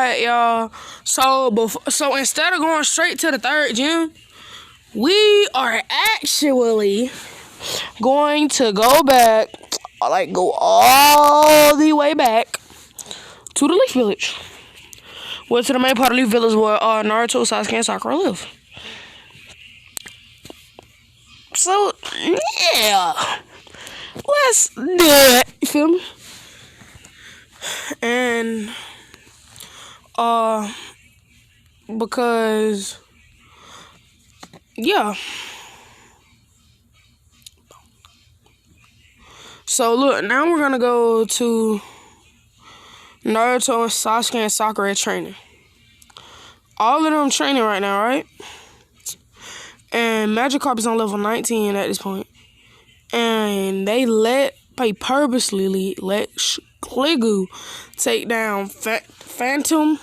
Alright, y'all. So instead of going straight to the third gym, we are actually going to go back, go all the way back to the Leaf Village. Well, to the main part of Leaf Village where Naruto, Sasuke, and Sakura live. So, yeah. Let's do it. You feel me? And, because, yeah. So, look, now we're gonna go to Naruto, Sasuke, and Sakura training. All of them training right now, right? And Magikarp is on level 19 at this point. And they purposely let Kligu take down Phantom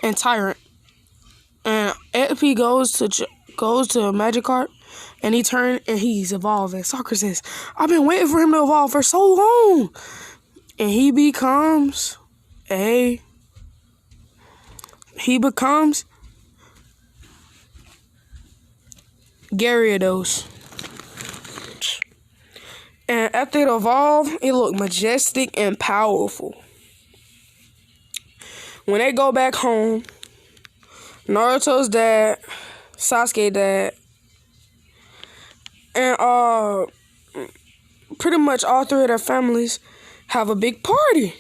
and Tyrant. And FP goes to Magikarp, and he's evolving. Sakura says, I've been waiting for him to evolve for so long. And he becomes Gyarados. And after it evolved, it looked majestic and powerful. When they go back home, Naruto's dad, Sasuke's dad, and pretty much all three of their families have a big party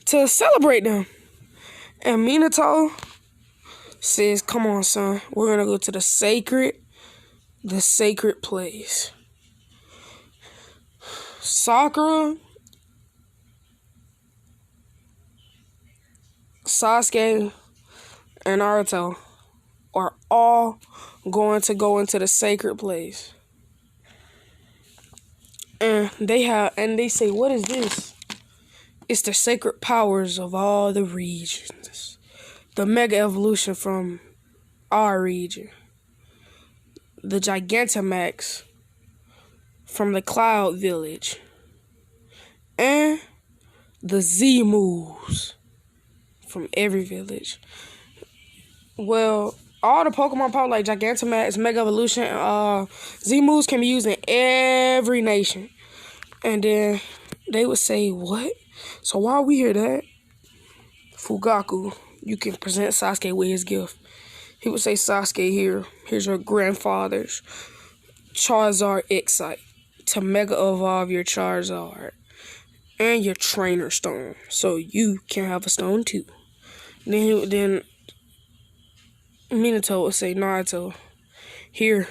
to celebrate them. And Minato says, come on, son, we're going to go to the sacred place. Sakura, Sasuke, and Naruto are all going to go into the sacred place. And they say, what is this? It's the sacred powers of all the regions. The Mega Evolution from our region. The Gigantamax from the Cloud Village. And the Z moves from every village. Well, all the Pokemon power like Gigantamax, Mega Evolution, Z moves can be used in every nation. And then they would say, what? So while we hear that, Fugaku, you can present Sasuke with his gift. He would say, Sasuke, here's your grandfather's Charizard Excite to Mega Evolve your Charizard and your Trainer Stone, so you can have a stone too. Then Minato would say, Naruto, here's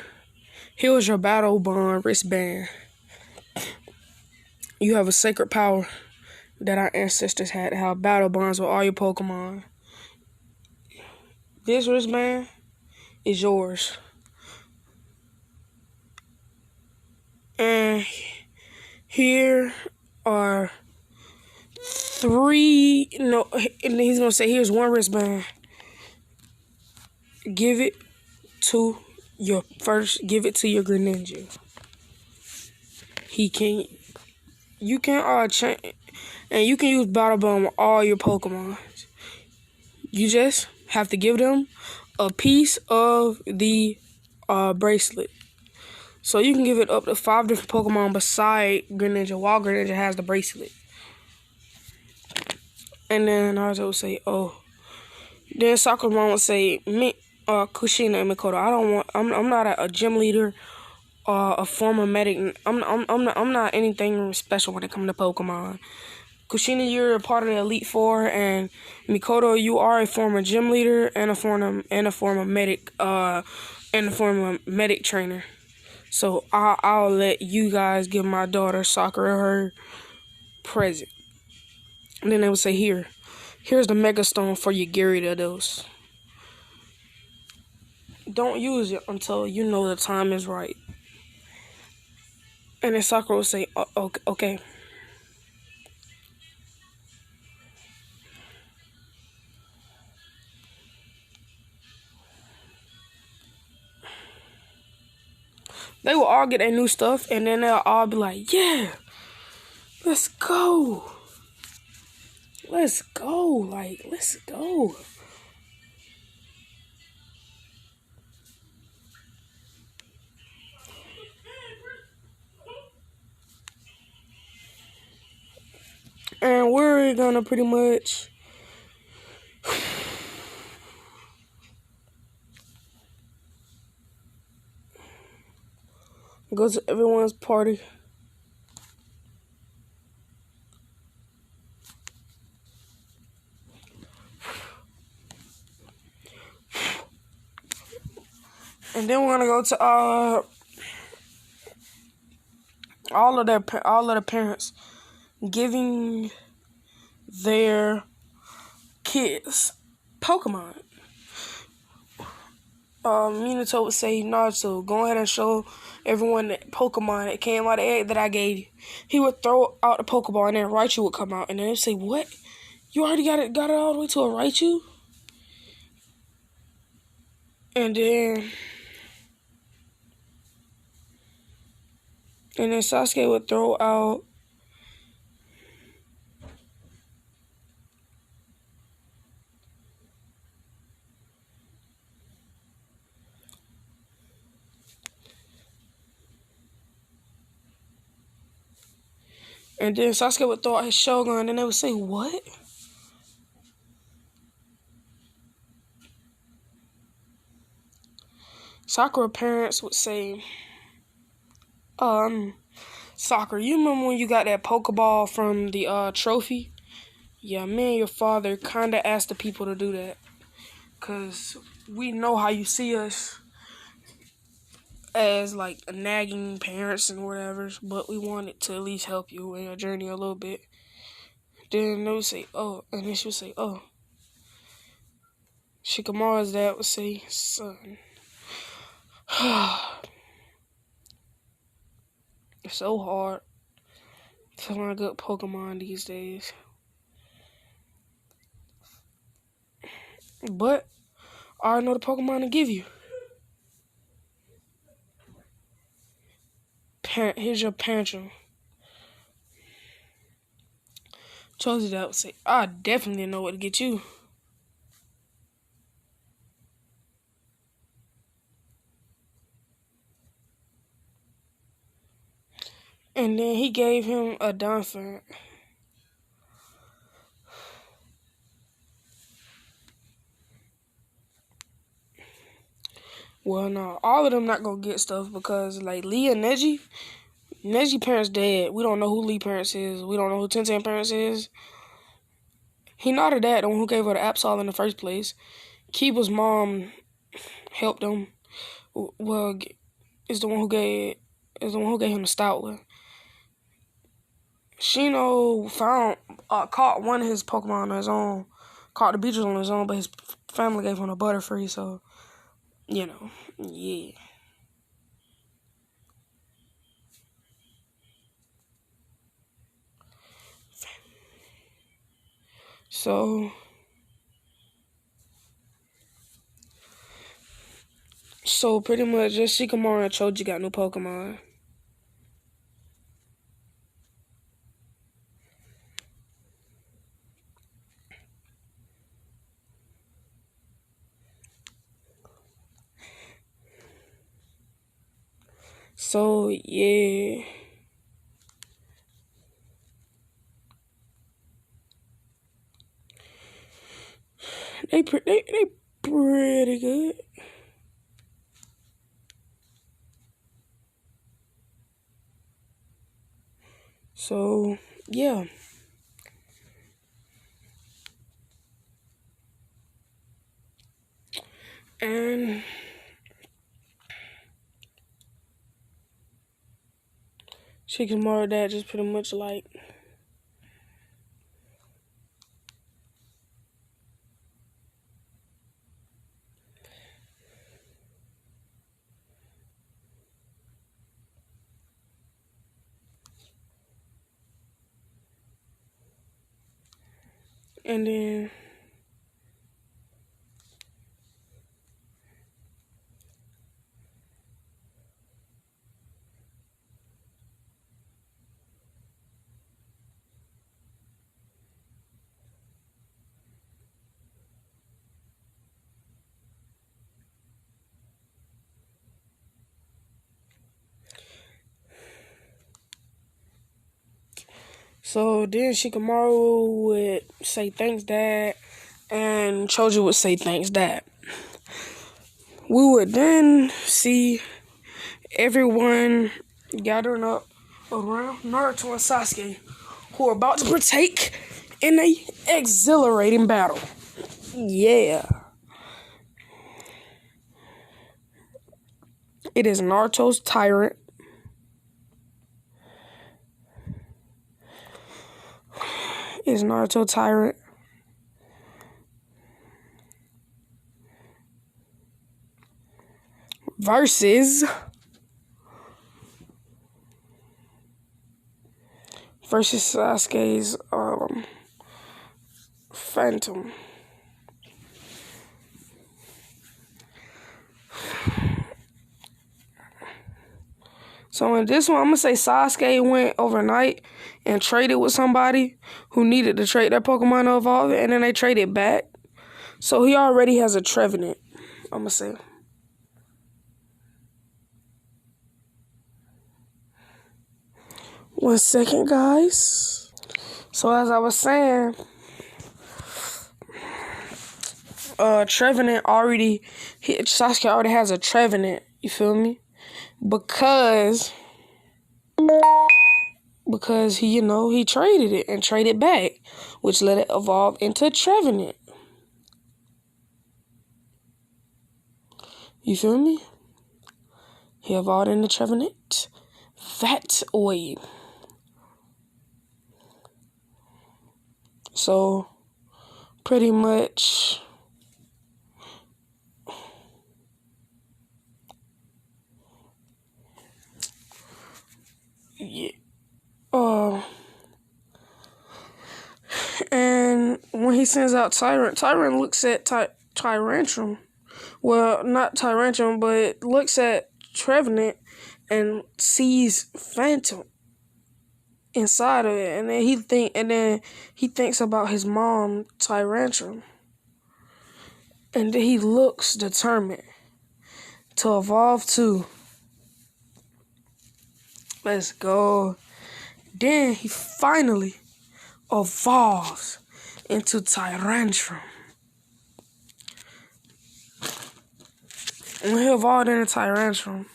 your Battle Bond wristband. You have a sacred power that our ancestors had to have battle bonds with all your Pokemon. This wristband is yours. And here are he's gonna say, here's one wristband. Give it to your Greninja. You can change, and you can use Battle Bond with all your Pokemon. You just have to give them a piece of the bracelet. So you can give it up to 5 different Pokemon beside Greninja, while Greninja has the bracelet. And then Naruto would say, oh. Then Sakura would say, Kushina and Mikoto, I'm not a gym leader or a former medic. I'm not anything special when it comes to Pokemon. Kushina, you're a part of the Elite Four, and Mikoto, you are a former gym leader and a former medic trainer. So I'll let you guys give my daughter Sakura her present. And then they would say, here's the Mega Stone for your Gyarados. Don't use it until you know the time is right. And then Sakura would say, okay. They will all get their new stuff, and then they'll all be like, yeah, let's go. Let's go. Like, let's go. And we're gonna pretty much go to everyone's party. And then we're gonna go to all of the parents giving their kids Pokemon. Minato would say, Naruto, go ahead and show everyone that Pokemon that came out of the egg that I gave you. He would throw out the Pokeball and then Raichu would come out. And then they'd say, what? You already got it all the way to a Raichu? And then Sasuke would throw out his Shogun and they would say, what? Sakura parents would say, Sakura, you remember when you got that Pokeball from the trophy? Yeah, me and your father kinda asked the people to do that. Cause we know how you see us as like nagging parents and whatever, but we wanted to at least help you in your journey a little bit. Then they would say, oh, and then she would say, oh. Shikamaru's dad would say, son. It's so hard to find a good Pokemon these days. But I already know the Pokemon to give you. Here's your Panther. Chosen that would say, I definitely know what to get you. And then he gave him a Donphan. Well, no, all of them not gonna get stuff because like Lee and Neji parents dead. We don't know who Lee parents is. We don't know who Tenten parents is. Hinata dad, the one who gave her the Absol in the first place. Kiba's mom helped him. Well, is the one who gave him the Stoutland. Shino caught one of his Pokemon on his own, caught the Beatrice on his own, but his family gave him a Butterfree, so yeah. So pretty much just Shikamaru and Choji got new Pokemon. So yeah. They pretty good. So yeah. And Shikamaru dad just pretty much like and then So then Shikamaru would say thanks, Dad, and Choji would say thanks, Dad. We would then see everyone gathering up around Naruto and Sasuke, who are about to partake in a exhilarating battle. Yeah. It is Naruto's Tyrant. It is Naruto Tyrant versus Sasuke's Phantom. So in this one, I'm gonna say Sasuke went overnight and traded with somebody who needed to trade their Pokemon to evolve, and then they traded back. So he already has a Trevenant, I'm gonna say. One second, guys. So as I was saying, Trevenant Sasuke already has a Trevenant, you feel me? Because he traded it and traded back, which let it evolve into Trevenant. You feel me? He evolved into Trevenant that way. So pretty much yeah. And when he sends out Tyrant looks at Tyrantrum. Well, not Tyrantrum, but looks at Trevenant and sees Phantom inside of it, and then he thinks about his mom, Tyrantrum, and then he looks determined to evolve too. Let's go. Then he finally evolves into Tyrantrum. When he evolved into Tyrantrum,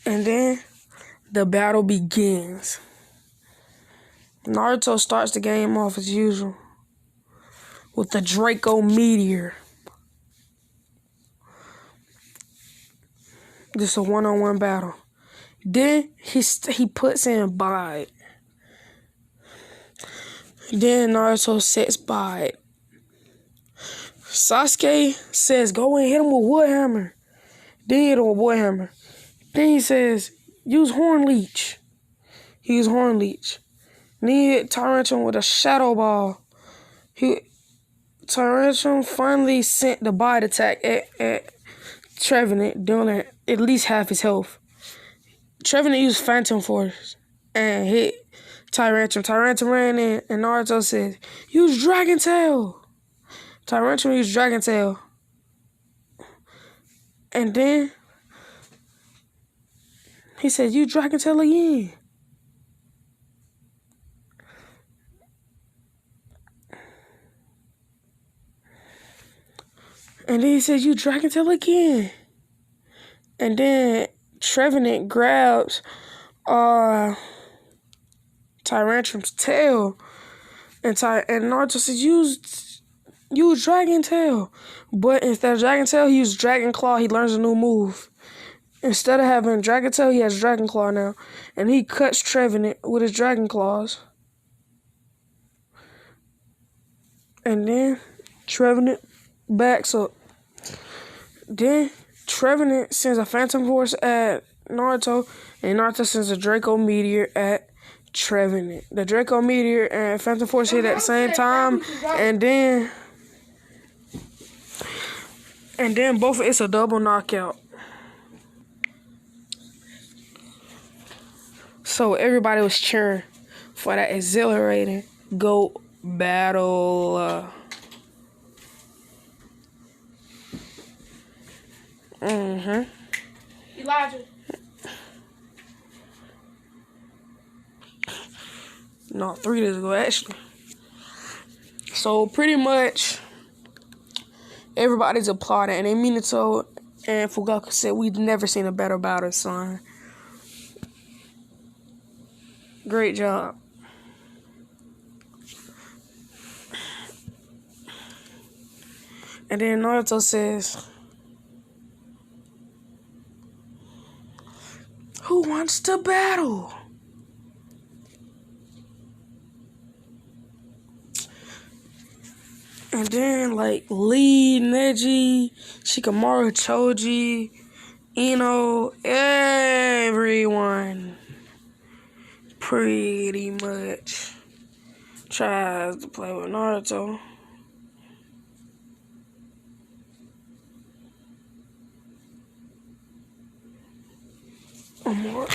and then the battle begins. Naruto starts the game off as usual with the Draco Meteor. This is a one-on-one battle. Then he puts in Bide. Then Naruto sets Bide. Sasuke says, go and hit him with Wood Hammer. Then he hit him with Wood Hammer. Then he says, use Horn Leech. He used Horn Leech. Then he hit Tyrantrum with a Shadow Ball. Tyrantrum finally sent the Bide attack at Trevenant, doing at least half his health. Trevenant used Phantom Force and hit Tyrantrum. Tyrantrum ran in, and Naruto said, use Dragon Tail. Tyrantrum used Dragon Tail. And then he said, use Dragon Tail again. And then he said, use Dragon Tail again. And then Trevenant grabs Tyrantrum's tail, and Naruto says, use Dragon Tail. But instead of Dragon Tail, he used Dragon Claw. He learns a new move. Instead of having Dragon Tail, he has Dragon Claw now. And he cuts Trevenant with his Dragon Claws. And then Trevenant backs up. Then Trevenant sends a Phantom Force at Naruto, and Naruto sends a Draco Meteor at Trevenant. The Draco Meteor and Phantom Force hit at the same time, and then both it's a double knockout. So everybody was cheering for that exhilarating GOAT battle. Elijah. No, 3 days ago, actually. So, pretty much, everybody's applauding. And then Minato and Fugaku said, we've never seen a better battle, son. Great job. And then Naruto says, who wants to battle? And then, like, Lee, Neji, Shikamaru, Choji, Ino, everyone pretty much tries to play with Naruto. More.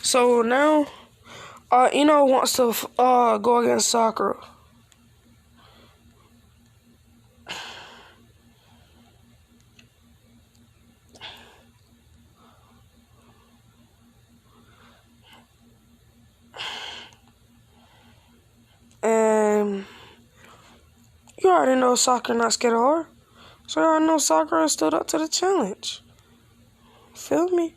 So now, Ino wants to go against Sakura. And you already know Sakura not scared of her. So you already know Sakura stood up to the challenge. Feel me?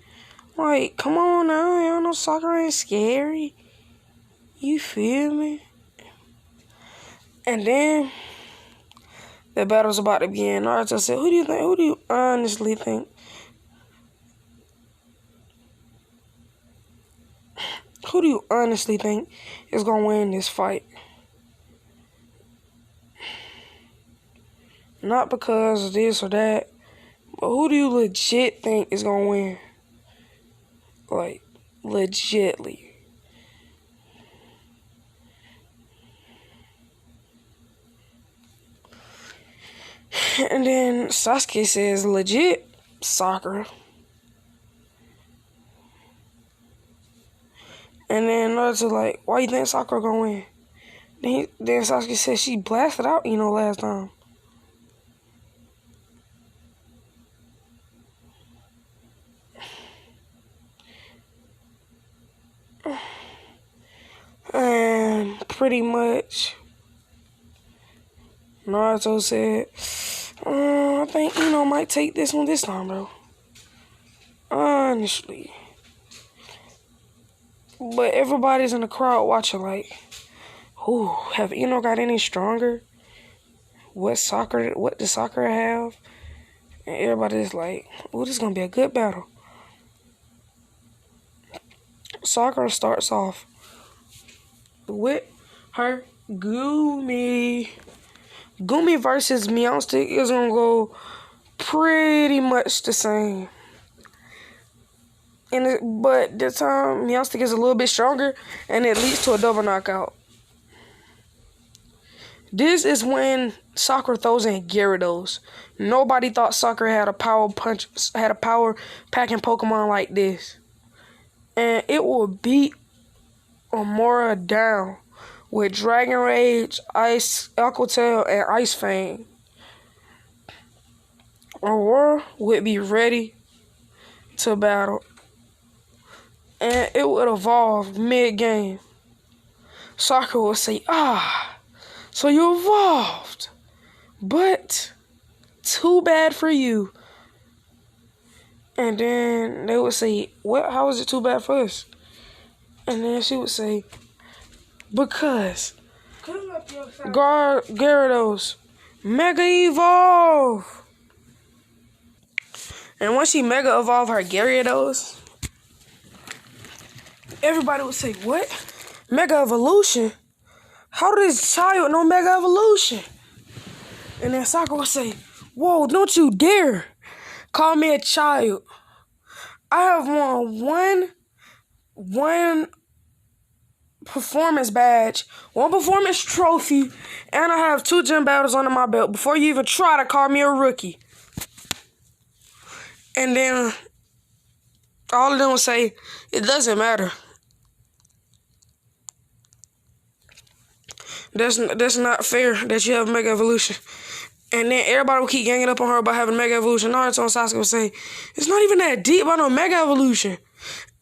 Like, come on now, you don't know Sakura ain't scary. You feel me? And then the battle's about to begin. Naruto said, who do you honestly think? Who do you honestly think is gonna win this fight? Not because of this or that, but who do you legit think is gonna win? Like, legitly. And then Sasuke says, legit, Sakura. And then Naruto like, why you think Sakura gonna win? Then Sasuke said she blasted out, last time. And pretty much, Naruto said, I think might take this one this time, bro. Honestly. But everybody's in the crowd watching like, ooh, have got any stronger? What does Sakura have? And everybody's like, ooh, this is gonna be a good battle. Sakura starts off with her Gumi. Gumi versus Meowstick is gonna go pretty much the same. But this time, Meowstick is a little bit stronger, and it leads to a double knockout. This is when Sakura throws in Gyarados. Nobody thought Sakura had a power packing Pokemon like this. And it will beat Amora down with Dragon Rage, Ice Aqua Tail, and Ice Fang. Aurora would be ready to battle. And it would evolve mid-game. Sakura would say, so you evolved. But, too bad for you. And then they would say, what? How is it too bad for us? And then she would say, because Gyarados Mega Evolve. And once she Mega Evolve her Gyarados, everybody would say, what? Mega Evolution? How did this child know Mega Evolution? And then Sakura would say, whoa, don't you dare call me a child. I have won one performance badge, one performance trophy, and I have 2 gym battles under my belt before you even try to call me a rookie. And then all of them would say, it doesn't matter. That's not fair that you have Mega Evolution. And then everybody would keep ganging up on her about having Mega Evolution. Naruto and Sasuke would say, it's not even that deep about no Mega Evolution.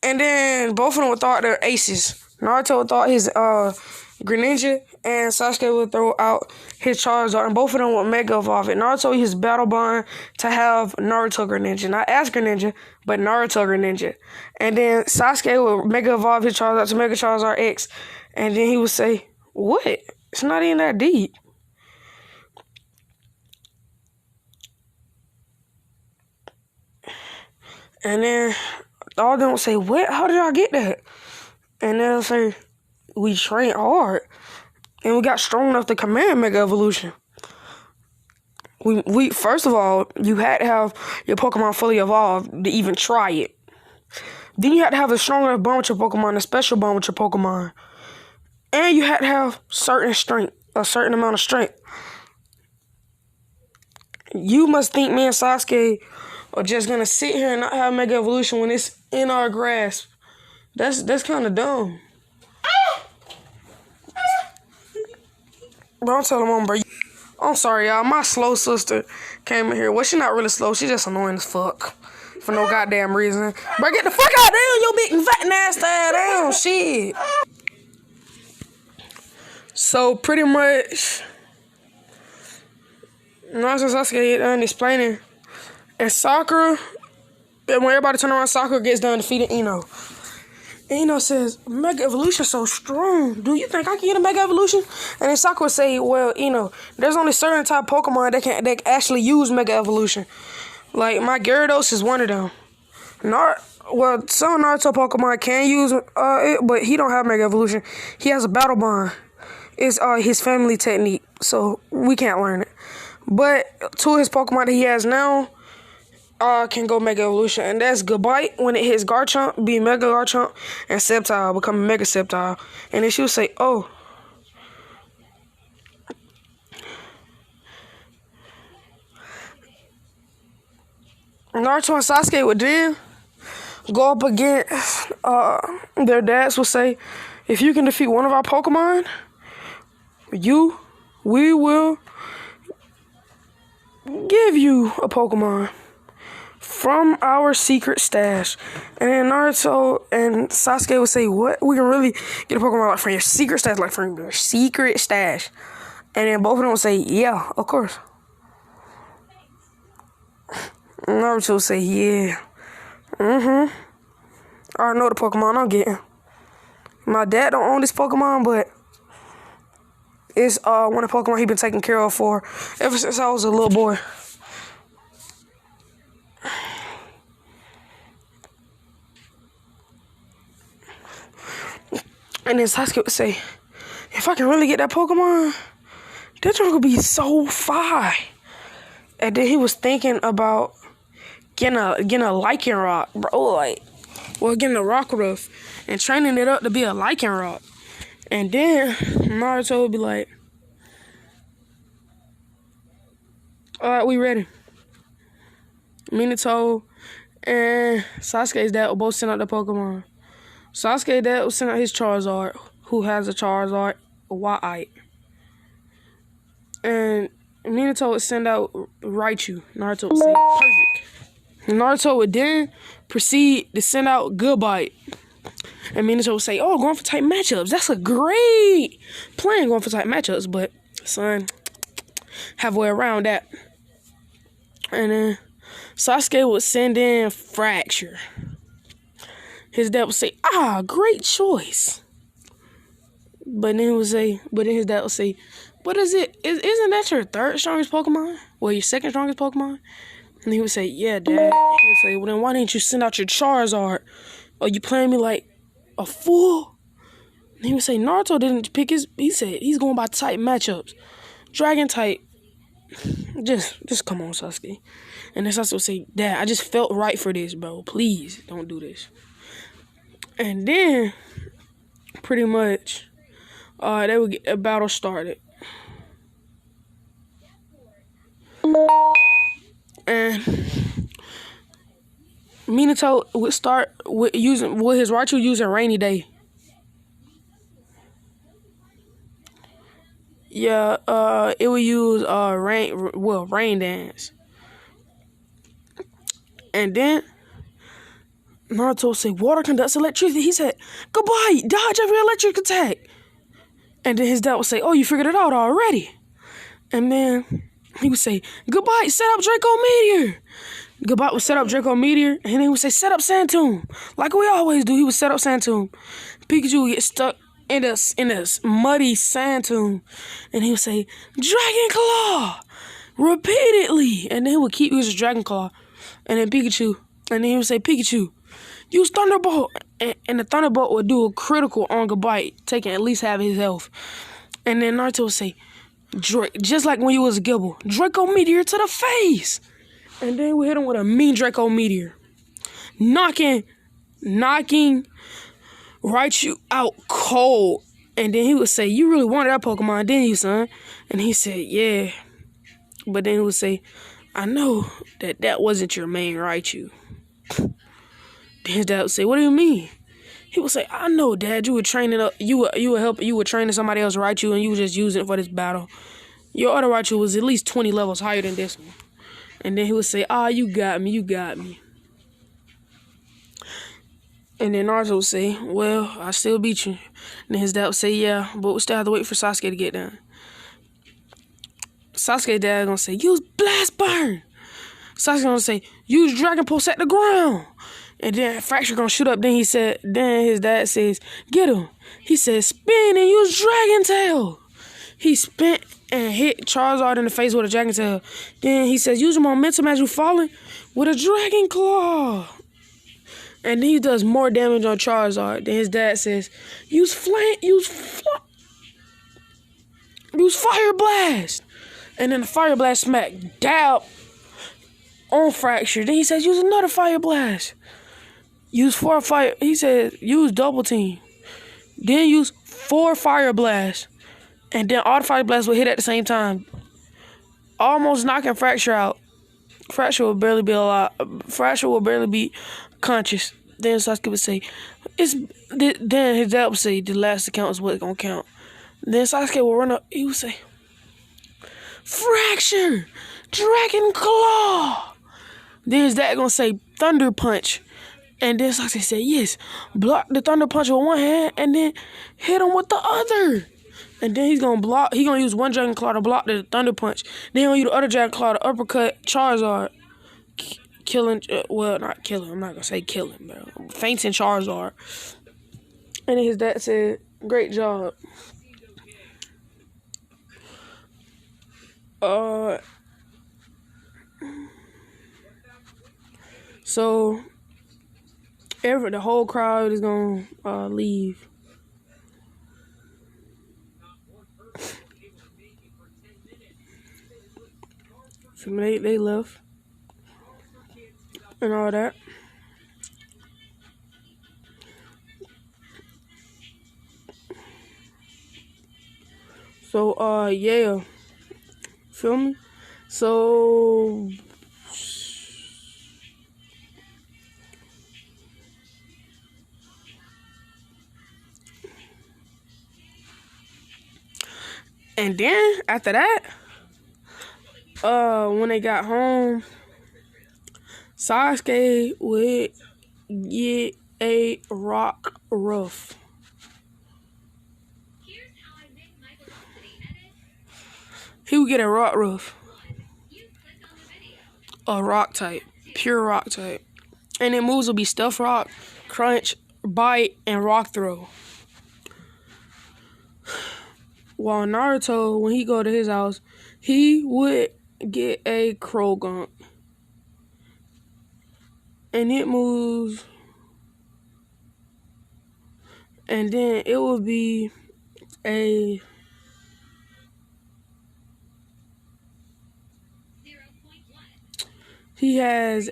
And then both of them would throw out their aces. Naruto would throw out his Greninja, and Sasuke would throw out his Charizard, and both of them would Mega Evolve it. Naruto would use his Battle Bond to have Naruto Greninja. Not as Greninja, but Naruto Greninja. And then Sasuke would Mega Evolve his Charizard to Mega Charizard X. And then he would say, what? It's not even that deep. And then all of them would say, what? How did I get that? And then they'll say, we trained hard. And we got strong enough to command Mega Evolution. We first of all, you had to have your Pokemon fully evolved to even try it. Then you had to have a strong enough bond with your Pokemon, a special bond with your Pokemon. And you had to have certain strength, a certain amount of strength. You must think me and Sasuke are just gonna sit here and not have Mega Evolution when it's in our grasp. That's kind of dumb. Bro, I'm telling mom, bro. I'm sorry, y'all. My slow sister came in here. Well, she's not really slow. She's just annoying as fuck. For no goddamn reason. Bro, get the fuck out of there, you big fat nasty ass down. Shit. So, pretty much, Naruto and Sasuke get done explaining. And Sakura, when everybody turn around, Sakura gets done defeating Ino. And Ino says, Mega Evolution so strong. Do you think I can get a Mega Evolution? And then Sakura say, well, there's only certain type of Pokemon that can actually use Mega Evolution. Like, my Gyarados is one of them. Some Naruto Pokemon can use it, but he don't have Mega Evolution. He has a Battle Bond. It's his family technique, so we can't learn it. But two of his Pokemon that he has now can go Mega Evolution, and that's Goodbye when it hits Garchomp, be Mega Garchomp, and Sceptile become Mega Sceptile. And then she would say, oh. Naruto and Sasuke would then go up against their dads would say, if you can defeat one of our Pokemon, we will give you a Pokemon from our secret stash. And then Naruto and Sasuke would say, what? We can really get a Pokemon like from your secret stash, like from your secret stash. And then both of them would say, yeah, of course. Naruto would say, yeah. I already know the Pokemon I'm getting. My dad don't own this Pokemon, but it's one of the Pokemon he been taking care of for ever since I was a little boy. And then Sasuke would say, if I can really get that Pokemon, that joint would be so fire. And then he was thinking about getting a Lycanroc, bro, getting a Rockruff and training it up to be a Lycanroc. And then Naruto would be like, alright, we ready. Minato and Sasuke's dad will both send out the Pokemon. Sasuke's dad will send out his Charizard, who has a Charizard, a White. And Minato would send out Raichu. Naruto would say, perfect. Naruto would then proceed to send out Goodbye. And Minato would say, oh, going for tight matchups. That's a great plan, going for tight matchups. But, son, have a way around that. And then Sasuke would send in Fracture. His dad would say, great choice. But then his dad would say, what is it? Isn't that your third strongest Pokemon? Well, your second strongest Pokemon? And he would say, yeah, Dad. He would say, well, then why didn't you send out your Charizard? Are you playing me like a fool? And he would say, Naruto didn't pick he said he's going by type matchups. Dragon type. Just come on, Sasuke. And then Sasuke would say, Dad, I just felt right for this, bro. Please, don't do this. And then, pretty much, they would get a battle started. And Minato would start with his Raichu using Rainy Day. Yeah, it would use rain dance. And then Naruto said, water conducts electricity. He said, goodbye, dodge every electric attack. And then his dad would say, oh, you figured it out already. And then he would say, goodbye, set up Draco Meteor. Goodbye would set up Draco Meteor. And then he would say, set up Sand Tomb. Like we always do, he would set up Sand Tomb. Pikachu would get stuck in a muddy Sand Tomb. And he would say, Dragon Claw, repeatedly. And then he would keep using Dragon Claw. And then he would say, Pikachu, use Thunderbolt. And the Thunderbolt would do a critical on Goodbye, taking at least half his health. And then Naruto would say, just like when you was a Gibble, Draco Meteor to the face. And then we hit him with a mean Draco Meteor. Knocking Raichu out cold. And then he would say, you really wanted that Pokemon, didn't you, son? And he said, yeah. But then he would say, I know that wasn't your main Raichu. Then his dad would say, what do you mean? He would say, I know, Dad, you were training up, you were training somebody else Raichu, and you were just using it for this battle. Your other Raichu was at least 20 levels higher than this one. And then he would say, you got me. And then Naruto would say, well, I still beat you. And then his dad would say, yeah, but we still have to wait for Sasuke to get done. Sasuke's dad gonna say, use Blast Burn. Sasuke gonna say, use Dragon Pulse at the ground. And then Fracture gonna shoot up. Then his dad says, get him. He says, spin and use Dragon Tail. He spent and hit Charizard in the face with a Dragon Tail. Then he says, use momentum as you're falling with a Dragon Claw. And then he does more damage on Charizard. Then his dad says, use Fire Blast. And then the Fire Blast smack dab on Fracture. Then he says, use another Fire Blast. Use 4 fire. He said, use Double Team. Then use 4 Fire Blasts. And then all the Fire Blasts will hit at the same time. Almost knocking Fracture out. Fracture will barely be conscious. Then Sasuke would say, then his dad would say, the last count is what's gonna count. Then Sasuke will run up. He would say, Fracture! Dragon Claw! Then his dad gonna say, Thunder Punch. And then Sasuke said, yes, block the Thunder Punch with one hand and then hit him with the other. And then he's going to block. He's going to use one Dragon Claw to block the Thunder Punch. Then he'll use the other Dragon Claw to uppercut Charizard. Not killing. I'm not going to say killing, bro. Fainting Charizard. And then his dad said, great job. So the whole crowd is gonna leave. So they left and all that. So yeah, feel me? So and then after that, when they got home, Sasuke would get a rock roof. He would get a rock roof. A rock type. Pure rock type. And then moves will be Stealth Rock, Crunch, Bite, and Rock Throw. While Naruto, when he go to his house, he would get a Krogunk. And it moves. And then it will be a he has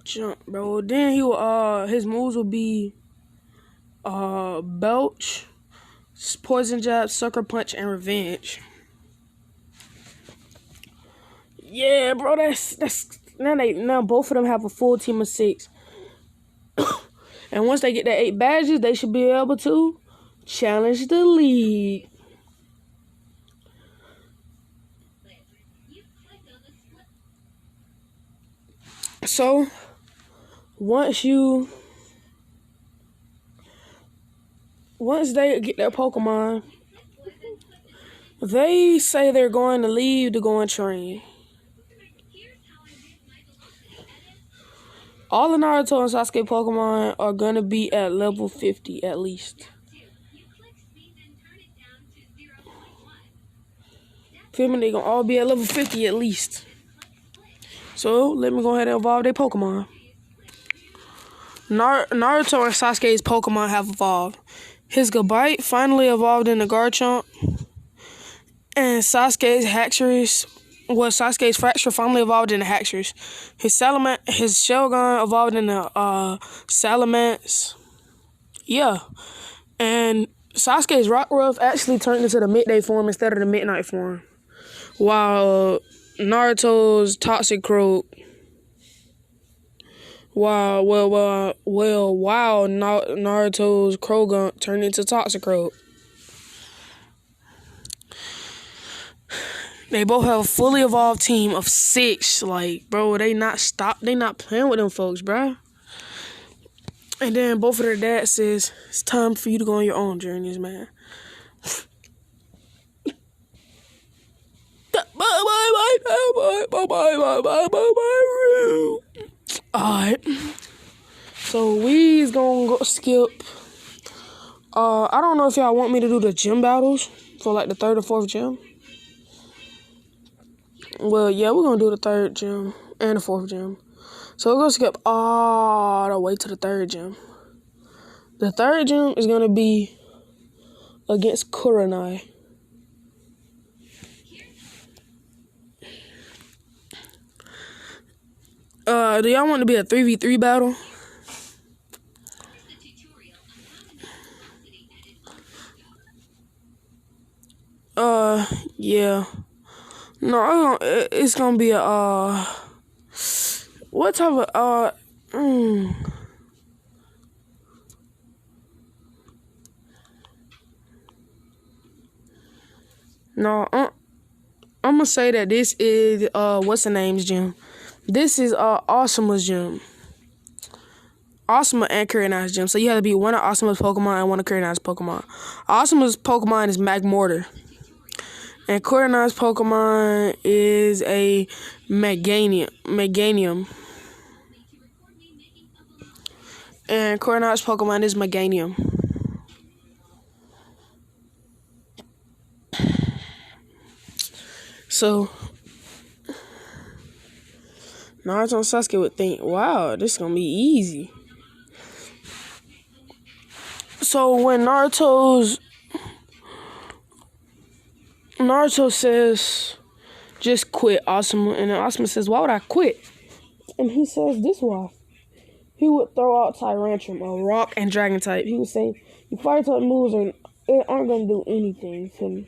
jump, bro. Then he will his moves will be Belch, Poison Jab, Sucker Punch, and Revenge. Yeah, bro, that's now both of them have a full team of 6. And once they get their 8 badges, they should be able to challenge the league. So once they get their Pokemon, they say they're going to leave to go and train. All the Naruto and Sasuke Pokemon are going to be at level 50 at least. Feel me? They're going to all be at level 50 at least. So, let me go ahead and evolve their Pokemon. Naruto and Sasuke's Pokemon have evolved. His Gabite finally evolved into Garchomp. And Sasuke's Fracture finally evolved into Haxorus. His Shelgon evolved into Salamence. Yeah. And Sasuke's Rockruff actually turned into the midday form instead of the midnight form. While Naruto's Toxicroak Naruto's Krogan turned into Toxicroak. They both have a fully evolved team of 6. Like, bro, they not playing with them folks, bro. And then both of their dads says, it's time for you to go on your own journeys, man. Alright. So we's gonna go skip. I don't know if y'all want me to do the gym battles for like the 3rd or 4th gym. Well, yeah, we're gonna do the 3rd gym and the 4th gym. So we're gonna skip all the way to the 3rd gym. The 3rd gym is gonna be against Kurenai. Do y'all want to be a 3v3 battle? Yeah. No, it's gonna be a, what type of, No, I'm gonna say that this is, what's the name's gym? This is, Awesoma's gym. Awesome and Kurenai's gym. So you have to be one of Awesoma's Pokemon and one of Kurenai's Pokemon. Awesoma's Pokemon is Magmortar. And Kurenai's Pokemon is a Meganium. And Kurenai's Pokemon is Meganium. So Naruto and Sasuke would think, wow, this is gonna be easy. So when Naruto says, just quit, Asuma. And then Asuma says, why would I quit? And he says, this why. He would throw out Tyrantrum, a rock and dragon type. He would say, your fire type moves aren't going to do anything to me.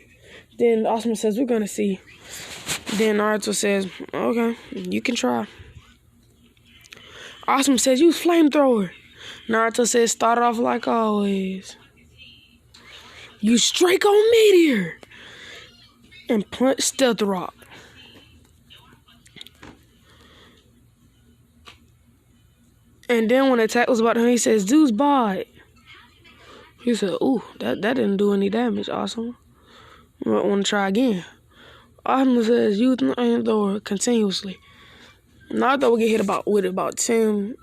Then Asuma says, we're going to see. Then Naruto says, okay, you can try. Asuma says, use flamethrower. Naruto says, start off like always. Use Strike on Meteor. And punch Stealth Rock. And then when the attack was about to him, he says, Zeus bite. He said, ooh, that didn't do any damage, Awesome. I want to try again. Awesome says, use the flamethrower continuously. Naruto will get hit with about 10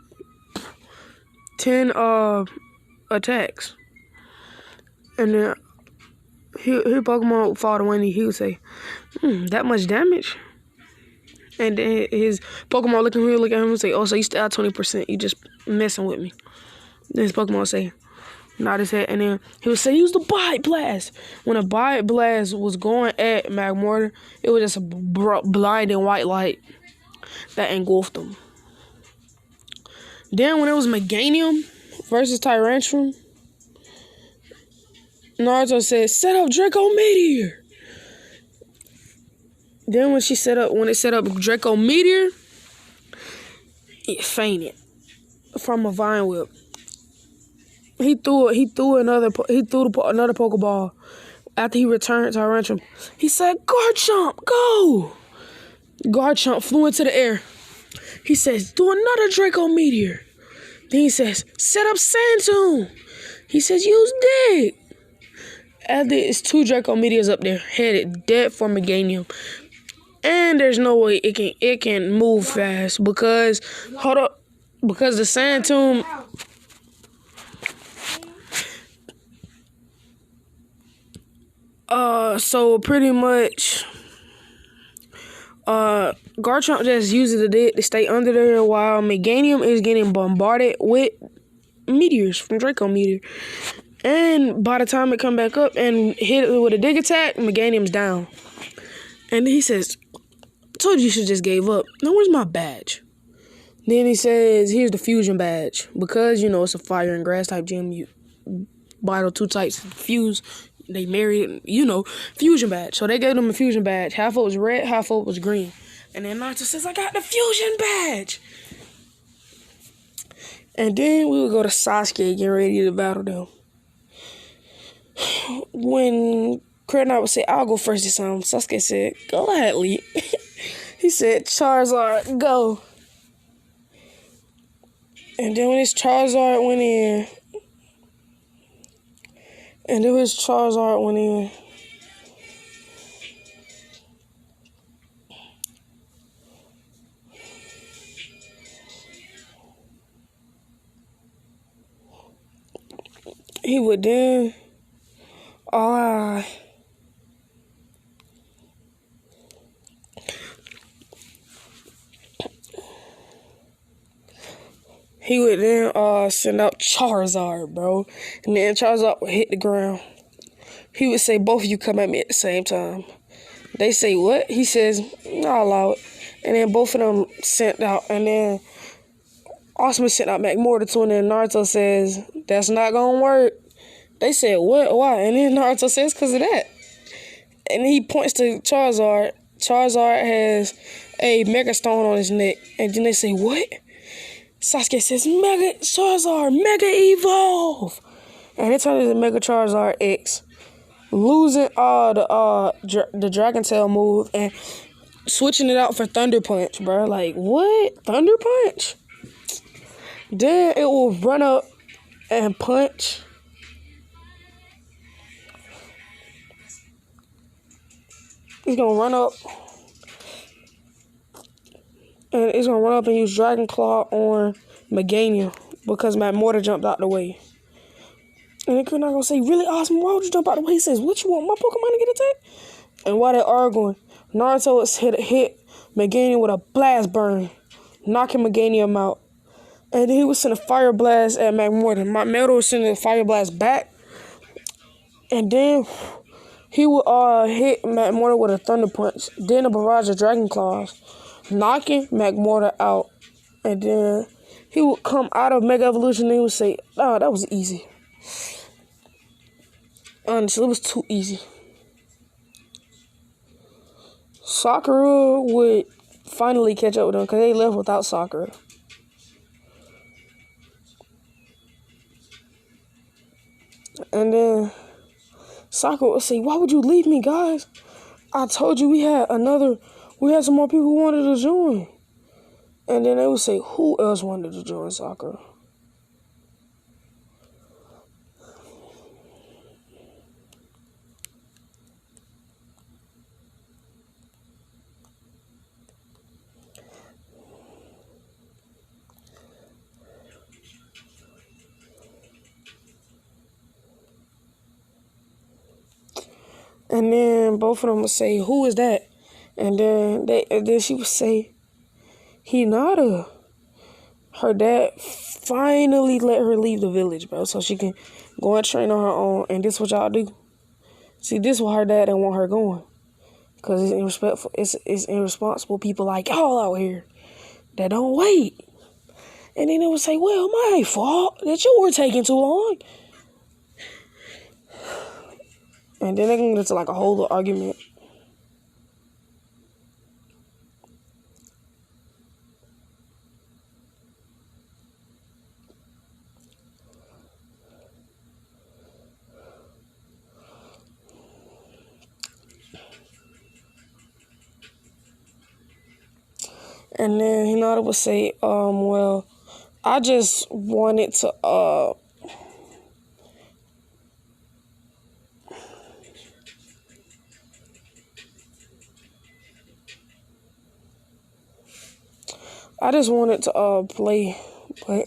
attacks. And then his Pokemon would fall to one knee. He would say, that much damage? And then his Pokemon look at him and say, oh, so you still at 20%. You just messing with me. Then his Pokemon would say, nod his head. And then he would say, use the Bite Blast. When a Bite Blast was going at Magmortar, it was just a blinding white light that engulfed him. Then when it was Meganium versus Tyrantrum, Naruto said, set up Draco Meteor. Then when it set up Draco Meteor, it fainted from a vine whip. He threw another Pokeball after he returned to Tyrantrum. He said, Garchomp, go! Garchomp flew into the air. He says, do another Draco Meteor. Then he says, set up Sandtomb. He says, use Dig. After it's 2 Draco Meteors up there, headed dead for Meganium. And there's no way it can move fast because the Sandtomb. So pretty much, Garchomp just uses the Dig to stay under there while Meganium is getting bombarded with meteors from Draco Meteor. And by the time it come back up and hit it with a Dig attack, Meganium's down. And he says, told you should just gave up. Now where's my badge? Then he says, here's the fusion badge. Because, it's a fire and grass type gym, you battle 2 types fuse. They married, fusion badge. So they gave him a fusion badge. Half of it was red, half of it was green. And then Naruto says, I got the fusion badge. And then we would go to Sasuke getting ready to battle them. When Knight would say, I'll go first this time, Sasuke said, go ahead, Lee. He said, Charizard, go. And then when his Charizard went in, he would then, send out Charizard, bro. And then Charizard would hit the ground. He would say, both of you come at me at the same time. They say, what? He says, I'll allow it. And then both of them sent out. And then Osman sent out Magmortar too. And then Naruto says, that's not going to work. They said, what? Why? And then Naruto says, because of that. And he points to Charizard. Charizard has a Mega Stone on his neck. And then they say, what? Sasuke says, Mega Charizard, Mega Evolve. And it turns into Mega Charizard X. Losing the Dragon Tail move and switching it out for Thunder Punch, bro. Like, what? Thunder Punch? Then it will run up and punch. He's gonna run up. And it's gonna run up and use Dragon Claw on Meganium because Magmortar jumped out the way. And then Kunai gonna say, really awesome, why would you jump out the way? He says, what you want, my Pokemon to get attacked? And while they're arguing, Naruto was hit Meganium with a blast burn, knocking Meganium out. And then he was sending a fire blast at Magmortar. Magmortar was sending a fire blast back. And then he would hit Magmortar with a Thunder Punch. Then a barrage of Dragon Claws, knocking Magmortar out. And then he would come out of Mega Evolution and he would say, oh, that was easy. Honestly, it was too easy. Sakura would finally catch up with them because they left without Sakura. And then Sakura would say, why would you leave me, guys? I told you we had some more people who wanted to join. And then they would say, who else wanted to join Sakura? And then both of them would say, who is that? And then she would say, Hinata. Her dad finally let her leave the village, bro, so she can go and train on her own. And this what y'all do? See, this is what her dad didn't want her going. Because it's irresponsible people like y'all out here that don't wait. And then they would say, well, my fault that you were taking too long. And then they can get into like a whole little argument. And then Hinata would say, well, I just wanted to, play, but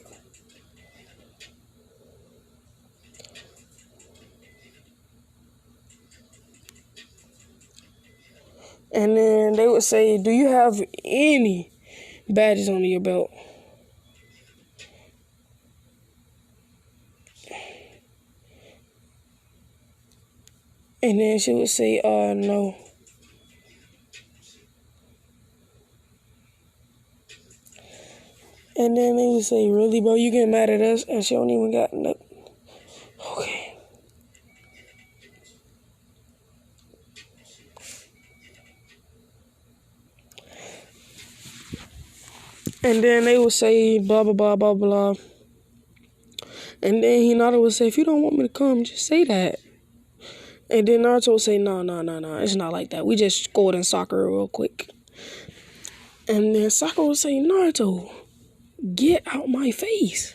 and then they would say, do you have any badges under your belt? And then she would say, no. And then they would say, really, bro, you getting mad at us? And she don't even got nothing. Okay. And then they would say, blah, blah, blah, blah, blah. And then Hinata would say, if you don't want me to come, just say that. And then Naruto would say, no, it's not like that. We just scored in soccer real quick. And then Sakura would say, Naruto, get out my face.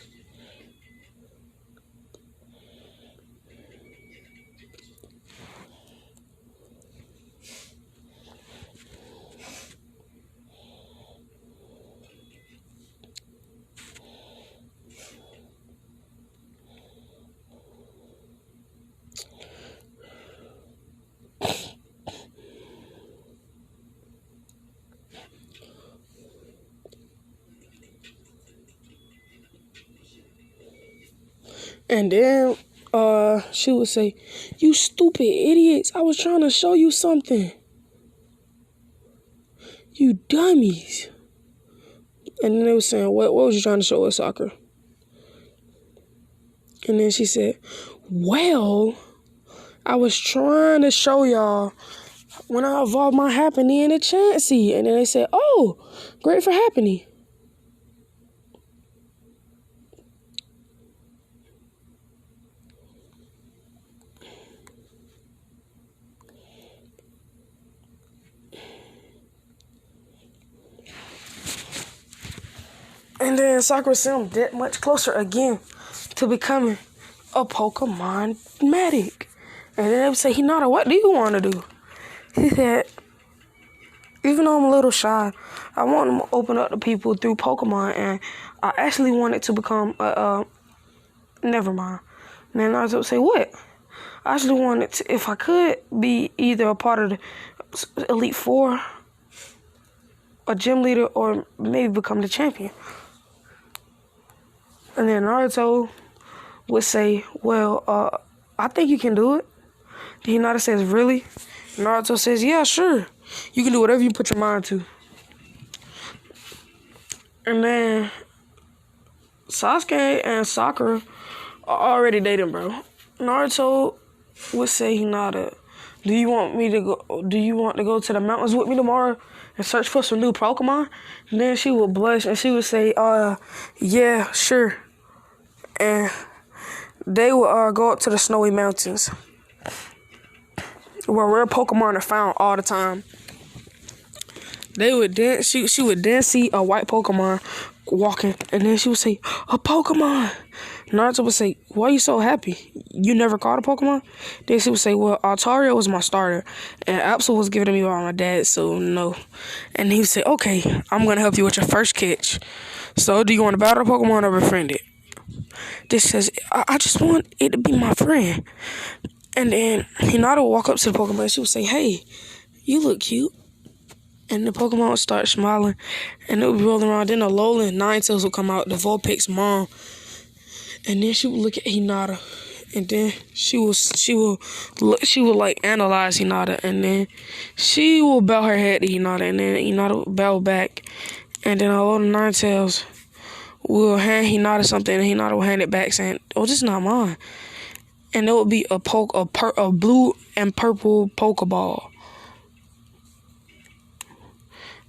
And then she would say, you stupid idiots, I was trying to show you something. You dummies. And then they were saying, what was you trying to show us, Sakura? And then she said, well, I was trying to show y'all when I evolved my Happiny into Chansey. And then they said, oh, great for Happiny. And then Sakura seemed that much closer again to becoming a Pokemon medic. And then they would say, Hinata, what do you want to do? He said, even though I'm a little shy, I want to open up to people through Pokemon. And I actually wanted to become never mind. And then Naruto would say, what? I actually wanted to, if I could, be either a part of the Elite Four, a gym leader, or maybe become the champion. And then Naruto would say, well, I think you can do it. Hinata says, really? Naruto says, yeah, sure. You can do whatever you put your mind to. And then Sasuke and Sakura are already dating, bro. Naruto would say, Hinata, do you want to go to the mountains with me tomorrow and search for some new Pokemon? And then she would blush and she would say, yeah, sure. And they would go up to the snowy mountains where rare Pokemon are found all the time. They would then she would then see a white Pokemon walking, and then she would say, a Pokemon. Naruto would say, why are you so happy? You never caught a Pokemon? Then she would say, well, Altaria was my starter, and Absol was given to me by my dad, so no. And he would say, okay, I'm going to help you with your first catch. So do you want to battle a Pokemon or befriend it? This says, I just want it to be my friend. And then Hinata would walk up to the Pokemon and she would say, hey, you look cute. And the Pokemon would start smiling and it would be rolling around. Then Alola and Ninetales would come out, the Vulpix's mom. And then she would look at Hinata. And then she would like analyze Hinata. And then she will bow her head to Hinata. And then Hinata would bow back. And then Alola and Ninetales will hand Hinata something, and Hinata will hand it back saying, oh, this is not mine. and it would be a blue and purple Pokeball,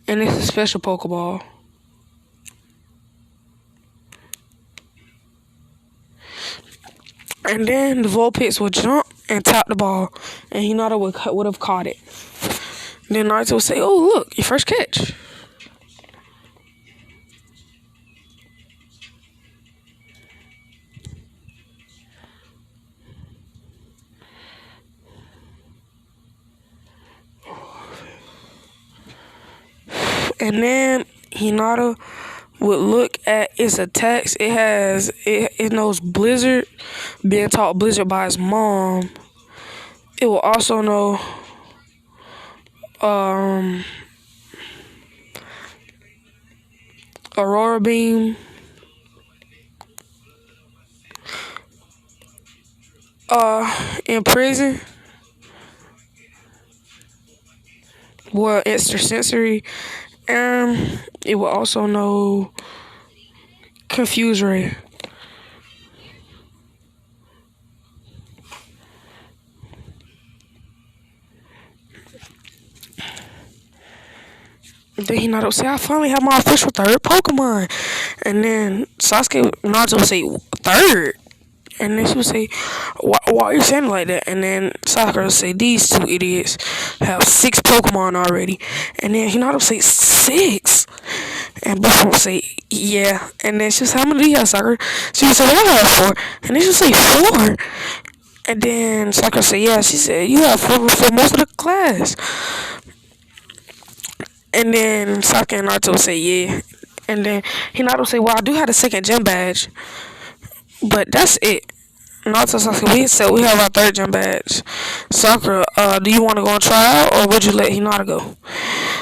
and it's a special Pokeball. And then the Vulpix would jump and tap the ball, and Hinata would have caught it. Then Naruto would say, "Oh, look, your first catch." And then Hinata would look at its attacks. It knows Blizzard, being taught Blizzard by his mom. It will also know Aurora Beam. In prison. Well, extrasensory. And it will also know Confuse Ray. Then Hinata would say, "I finally have my official third Pokemon." And then Naruto would say, "Third?" And then she would say, why are you saying it like that?" And then Sakura would say, "These two idiots have 6 Pokemon already." And then Hinata would say, 6? And both would say, "Yeah." And then she would say, "How many do you have, Sakura?" She would say, "Well, I have 4." And then she would say, 4? And then Sakura would say, "Yeah." She said, "You have 4 for most of the class." And then Sakura and Naruto would say, "Yeah." And then Hinata would say, "Well, I do have the second gym badge, but that's it." Naruto Sasuke, we said we have our third gym badge. Sakura, do you want to go and try out, or would you let Hinata go?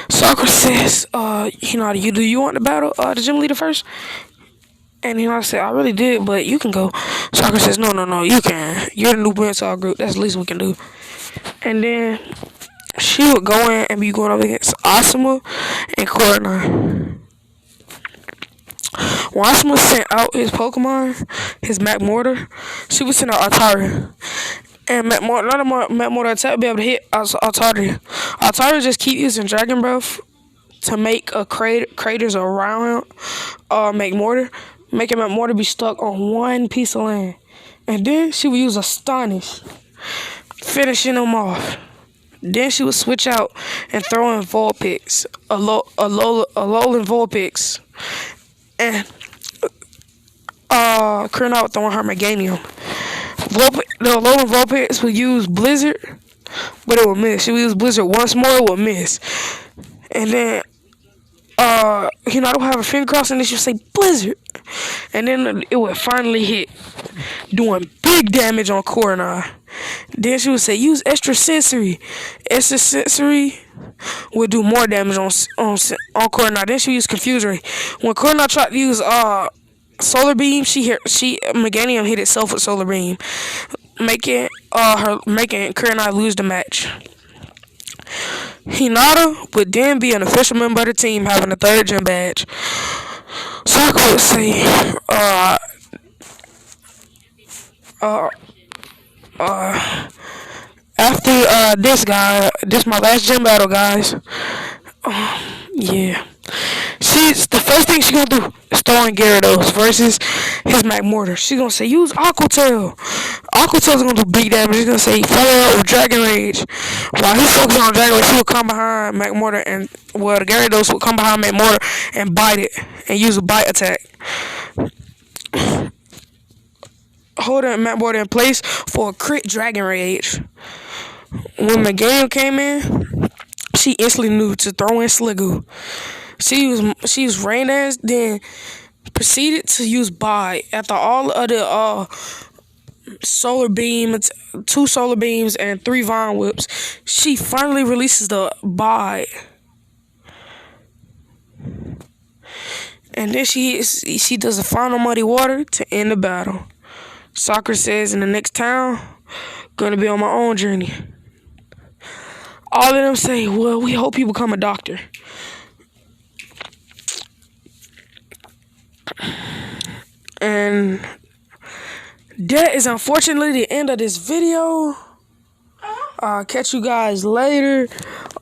Sakura says, Hinata, do you want to battle the gym leader first? And Hinata said, "I really did, but you can go." Sakura says, No, you can. You're the new brand to our group. That's the least we can do." And then she would go in and be going up against Asuma and Korana. When Asuma sent out his Pokemon, his Magmortar, she would send out Altaria. And none of Magmortar attack would be able to hit Altaria. Altaria just keep using Dragon Breath to make craters around Magmortar, making Magmortar be stuck on one piece of land. And then she would use Astonish, finishing them off. Then she would switch out and throw in Vulpix, Alolan Vulpix, and Kurnow would throw in her Meganium. The Alolan Vulpix would use Blizzard, but it would miss. She would use Blizzard once more, it would miss. And then Hinata would have a finger crossed, and then she would say Blizzard, and then it would finally hit, doing big damage on Korana. Then she would say, "Use extrasensory." Extrasensory would do more damage on Korana. Then she would use Confuse Ray. When Korana tried to use Solar Beam, Meganium hit itself with Solar Beam, making Korana lose the match. Hinata would then be an official member of the team, having a third gym badge. Sakura would say, after this my last gym battle, guys. Yeah. The first thing she's gonna do is throw in Gyarados versus his Magmortar. She's gonna say, "Use Aqua Tail." Aqua Tail's gonna do big damage. She's gonna say, "Follow up with Dragon Rage." While he focuses on Dragon Rage, she will come behind Magmortar the Gyarados will come behind Magmortar and bite it and use a bite attack, holding Magmortar in place for a crit Dragon Rage. When Meganium came in, she instantly knew to throw in Sliggoo. She used Rain Dance, then proceeded to use Bite. After all other Solar Beam, 2 Solar Beams, and 3 Vine Whips, she finally releases the Bite. And then she does a final Muddy Water to end the battle. Sakura says, "In the next town, gonna be on my own journey." All of them say, "Well, we hope you become a doctor." And that is unfortunately the end of this video. Catch you guys later.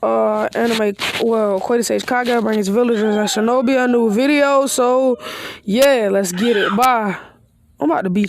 Quater Sage Kaga bring his villagers and Shinobi a new video. So, yeah, let's get it. Bye. I'm about to beat you.